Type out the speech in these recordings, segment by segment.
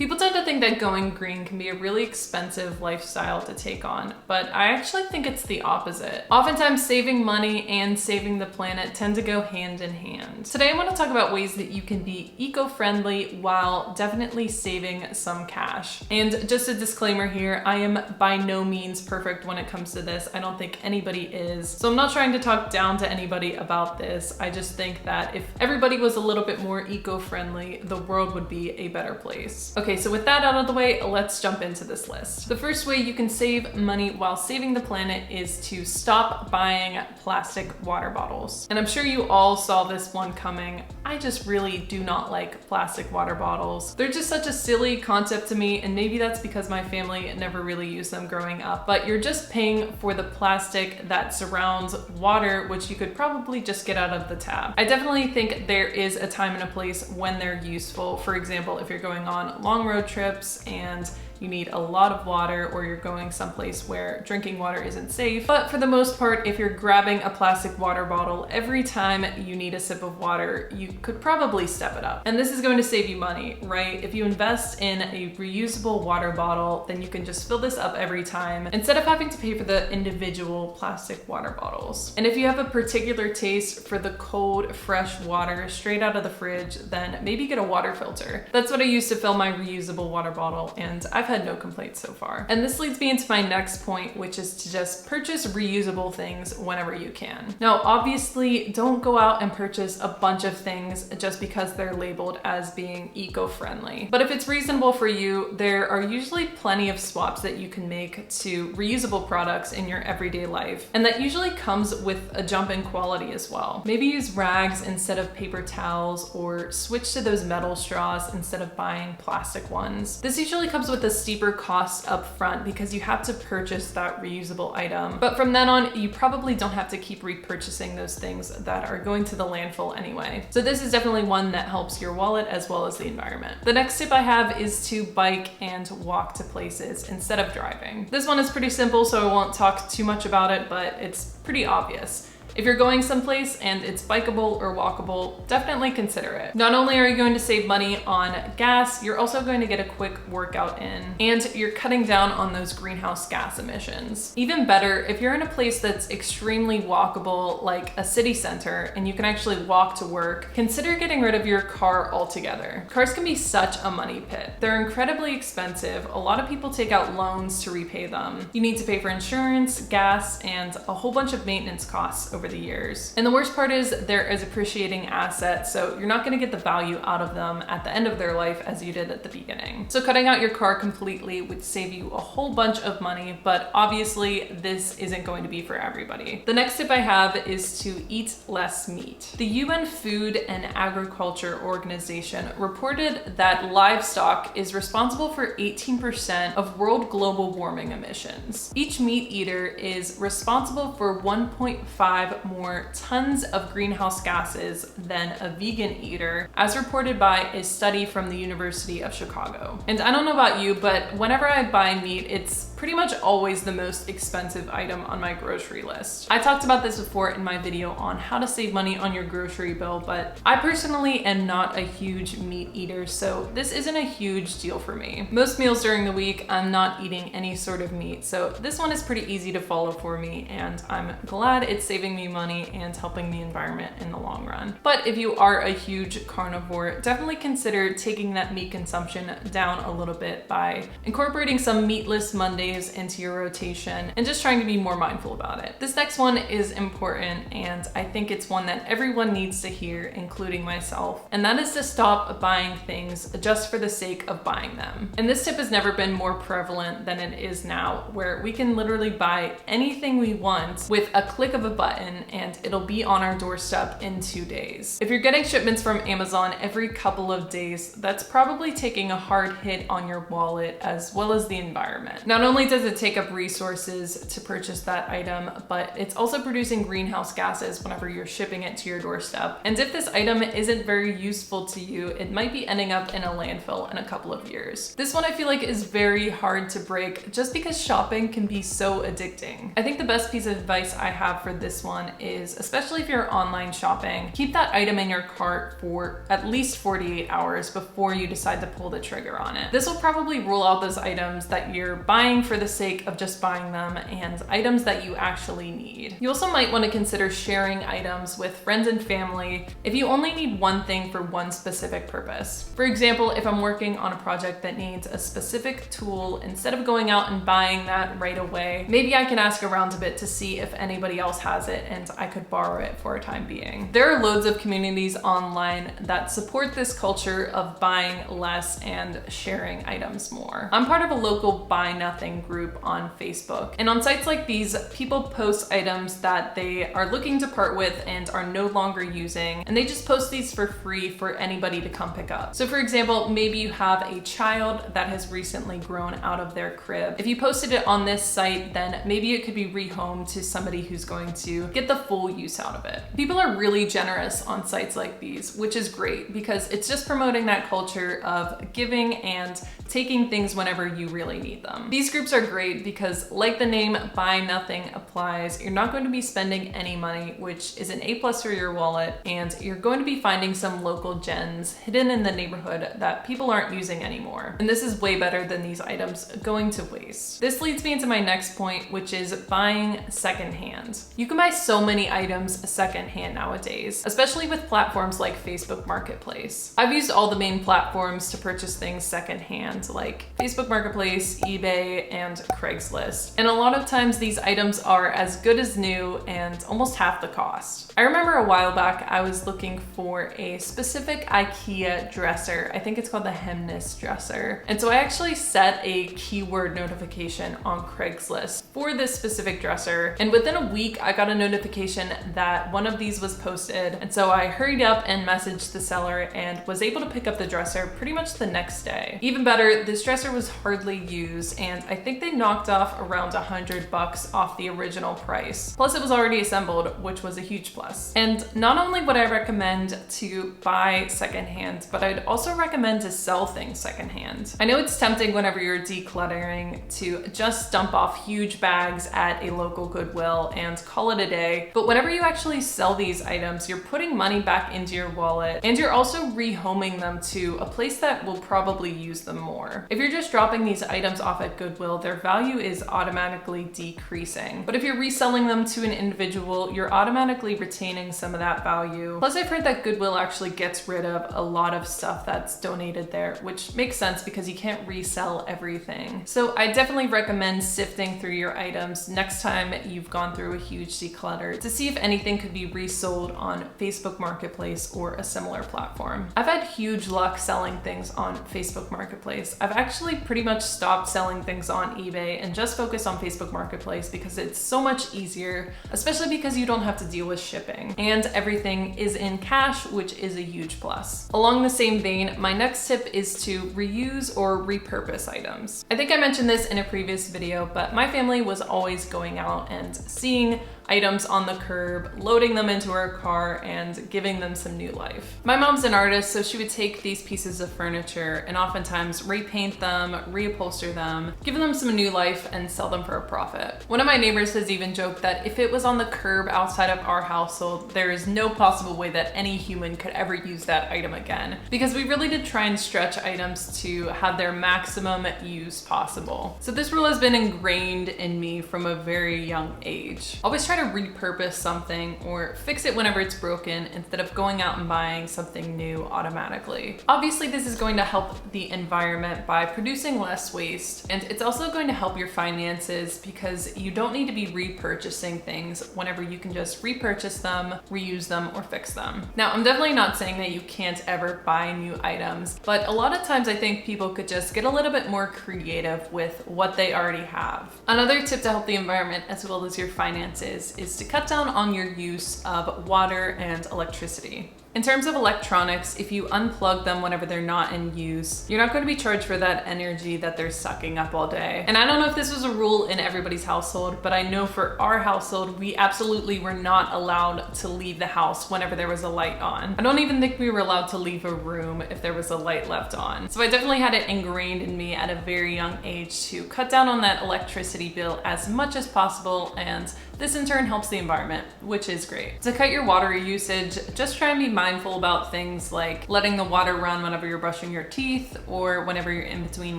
People tend to think that going green can be a really expensive lifestyle to take on, but I actually think it's the opposite. Oftentimes, saving money and saving the planet tend to go hand in hand. Today, I want to talk about ways that you can be eco-friendly while definitely saving some cash. And just a disclaimer here, I am by no means perfect when it comes to this. I don't think anybody is. So I'm not trying to talk down to anybody about this. I just think that if everybody was a little bit more eco-friendly, the world would be a better place. Okay, so with that out of the way, let's jump into this list. The first way you can save money while saving the planet is to stop buying plastic water bottles. And I'm sure you all saw this one coming. I just really do not like plastic water bottles. They're just such a silly concept to me, and maybe that's because my family never really used them growing up, but you're just paying for the plastic that surrounds water, which you could probably just get out of the tap. I definitely think there is a time and a place when they're useful. For example, if you're going on long road trips and you need a lot of water, or you're going someplace where drinking water isn't safe. But for the most part, if you're grabbing a plastic water bottle every time you need a sip of water, you could probably step it up. And this is going to save you money, right? If you invest in a reusable water bottle, then you can just fill this up every time instead of having to pay for the individual plastic water bottles. And if you have a particular taste for the cold, fresh water straight out of the fridge, then maybe get a water filter. That's what I use to fill my reusable water bottle, and I've had no complaints so far. And this leads me into my next point, which is to just purchase reusable things whenever you can. Now, obviously, don't go out and purchase a bunch of things just because they're labeled as being eco-friendly. But if it's reasonable for you, there are usually plenty of swaps that you can make to reusable products in your everyday life. And that usually comes with a jump in quality as well. Maybe use rags instead of paper towels, or switch to those metal straws instead of buying plastic ones. This usually comes with a steeper cost up front because you have to purchase that reusable item. But from then on, you probably don't have to keep repurchasing those things that are going to the landfill anyway. So this is definitely one that helps your wallet as well as the environment. The next tip I have is to bike and walk to places instead of driving. This one is pretty simple, so I won't talk too much about it, but it's pretty obvious. If you're going someplace and it's bikeable or walkable, definitely consider it. Not only are you going to save money on gas, you're also going to get a quick workout in, and you're cutting down on those greenhouse gas emissions. Even better, if you're in a place that's extremely walkable, like a city center, and you can actually walk to work, consider getting rid of your car altogether. Cars can be such a money pit. They're incredibly expensive. A lot of people take out loans to repay them. You need to pay for insurance, gas, and a whole bunch of maintenance costs over the years. And the worst part is they're as appreciating assets, so you're not going to get the value out of them at the end of their life as you did at the beginning. So cutting out your car completely would save you a whole bunch of money, but obviously this isn't going to be for everybody. The next tip I have is to eat less meat. The UN Food and Agriculture Organization reported that livestock is responsible for 18% of world global warming emissions. Each meat eater is responsible for 1.5 more tons of greenhouse gases than a vegan eater, as reported by a study from the University of Chicago. And I don't know about you, but whenever I buy meat, it's pretty much always the most expensive item on my grocery list. I talked about this before in my video on how to save money on your grocery bill, but I personally am not a huge meat eater, so this isn't a huge deal for me. Most meals during the week, I'm not eating any sort of meat, so this one is pretty easy to follow for me, and I'm glad it's saving me money and helping the environment in the long run. But if you are a huge carnivore, definitely consider taking that meat consumption down a little bit by incorporating some meatless Mondays into your rotation and just trying to be more mindful about it. This next one is important, and I think it's one that everyone needs to hear, including myself, and that is to stop buying things just for the sake of buying them. And this tip has never been more prevalent than it is now, where we can literally buy anything we want with a click of a button and it'll be on our doorstep in 2 days. If you're getting shipments from Amazon every couple of days, that's probably taking a hard hit on your wallet as well as the environment. Not only does it take up resources to purchase that item, but it's also producing greenhouse gases whenever you're shipping it to your doorstep. And if this item isn't very useful to you, it might be ending up in a landfill in a couple of years. This one I feel like is very hard to break just because shopping can be so addicting. I think the best piece of advice I have for this one one is, especially if you're online shopping, keep that item in your cart for at least 48 hours before you decide to pull the trigger on it. This will probably rule out those items that you're buying for the sake of just buying them and items that you actually need. You also might want to consider sharing items with friends and family if you only need one thing for one specific purpose. For example, if I'm working on a project that needs a specific tool, instead of going out and buying that right away, maybe I can ask around a bit to see if anybody else has it and I could borrow it for a time being. There are loads of communities online that support this culture of buying less and sharing items more. I'm part of a local buy nothing group on Facebook, and on sites like these, people post items that they are looking to part with and are no longer using, and they just post these for free for anybody to come pick up. So for example, maybe you have a child that has recently grown out of their crib. If you posted it on this site, then maybe it could be rehomed to somebody who's going to get the full use out of it. People are really generous on sites like these, which is great because it's just promoting that culture of giving and taking things whenever you really need them. These groups are great because, like the name Buy Nothing applies, you're not going to be spending any money, which is an A+ for your wallet, and you're going to be finding some local gems hidden in the neighborhood that people aren't using anymore. And this is way better than these items going to waste. This leads me into my next point, which is buying secondhand. You can buy so many items secondhand nowadays, especially with platforms like Facebook Marketplace. I've used all the main platforms to purchase things secondhand, like Facebook Marketplace, eBay, and Craigslist. And a lot of times these items are as good as new and almost half the cost. I remember a while back I was looking for a specific IKEA dresser. I think it's called the Hemnes dresser. And so I actually set a keyword notification on Craigslist for this specific dresser. And within a week, I got a notification that one of these was posted. And so I hurried up and messaged the seller and was able to pick up the dresser pretty much the next day. Even better, this dresser was hardly used, and I think they knocked off around $100 off the original price. Plus it was already assembled, which was a huge plus. And not only would I recommend to buy secondhand, but I'd also recommend to sell things secondhand. I know it's tempting whenever you're decluttering to just dump off huge bags at a local Goodwill and call it a day, but whenever you actually sell these items, you're putting money back into your wallet, and you're also rehoming them to a place that will probably use them more. If you're just dropping these items off at Goodwill, their value is automatically decreasing. But if you're reselling them to an individual, you're automatically retaining some of that value. Plus, I've heard that Goodwill actually gets rid of a lot of stuff that's donated there, which makes sense because you can't resell everything. So I definitely recommend sifting through your items next time you've gone through a huge declutter to see if anything could be resold on Facebook Marketplace or a similar platform. I've had huge luck selling things on Facebook Marketplace. I've actually pretty much stopped selling things on eBay and just focused on Facebook Marketplace because it's so much easier, especially because you don't have to deal with shipping. And everything is in cash, which is a huge plus. Along the same vein, my next tip is to reuse or repurpose items. I think I mentioned this in a previous video, but my family was always going out and seeing items on the curb, loading them into our car, and giving them some new life. My mom's an artist, so she would take these pieces of furniture and oftentimes repaint them, reupholster them, give them some new life, and sell them for a profit. One of my neighbors has even joked that if it was on the curb outside of our household, there is no possible way that any human could ever use that item again, because we really did try and stretch items to have their maximum use possible. So this rule has been ingrained in me from a very young age. Always try to repurpose something or fix it whenever it's broken instead of going out and buying something new automatically. Obviously, this is going to help the environment by producing less waste, and it's also going to help your finances because you don't need to be repurchasing things whenever you can just repurchase them, reuse them, or fix them. Now, I'm definitely not saying that you can't ever buy new items, but a lot of times I think people could just get a little bit more creative with what they already have. Another tip to help the environment as well as your finances is to cut down on your use of water and electricity. In terms of electronics, if you unplug them whenever they're not in use, you're not going to be charged for that energy that they're sucking up all day. And I don't know if this was a rule in everybody's household, but I know for our household, we absolutely were not allowed to leave the house whenever there was a light on. I don't even think we were allowed to leave a room if there was a light left on. So I definitely had it ingrained in me at a very young age to cut down on that electricity bill as much as possible and This in turn helps the environment, which is great. To cut your water usage, just try and be mindful about things like letting the water run whenever you're brushing your teeth or whenever you're in between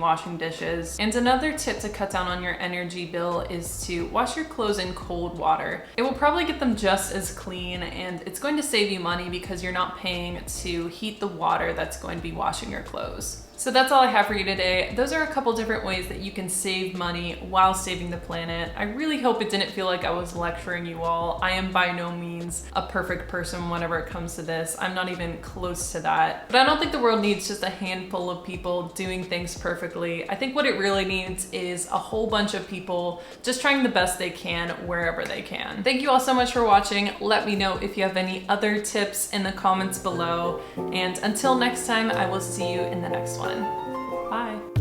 washing dishes. And another tip to cut down on your energy bill is to wash your clothes in cold water. It will probably get them just as clean, and it's going to save you money because you're not paying to heat the water that's going to be washing your clothes. So that's all I have for you today. Those are a couple different ways that you can save money while saving the planet. I really hope it didn't feel like I was lecturing you all. I am by no means a perfect person whenever it comes to this. I'm not even close to that. But I don't think the world needs just a handful of people doing things perfectly. I think what it really needs is a whole bunch of people just trying the best they can wherever they can. Thank you all so much for watching. Let me know if you have any other tips in the comments below. And until next time, I will see you in the next one. Bye.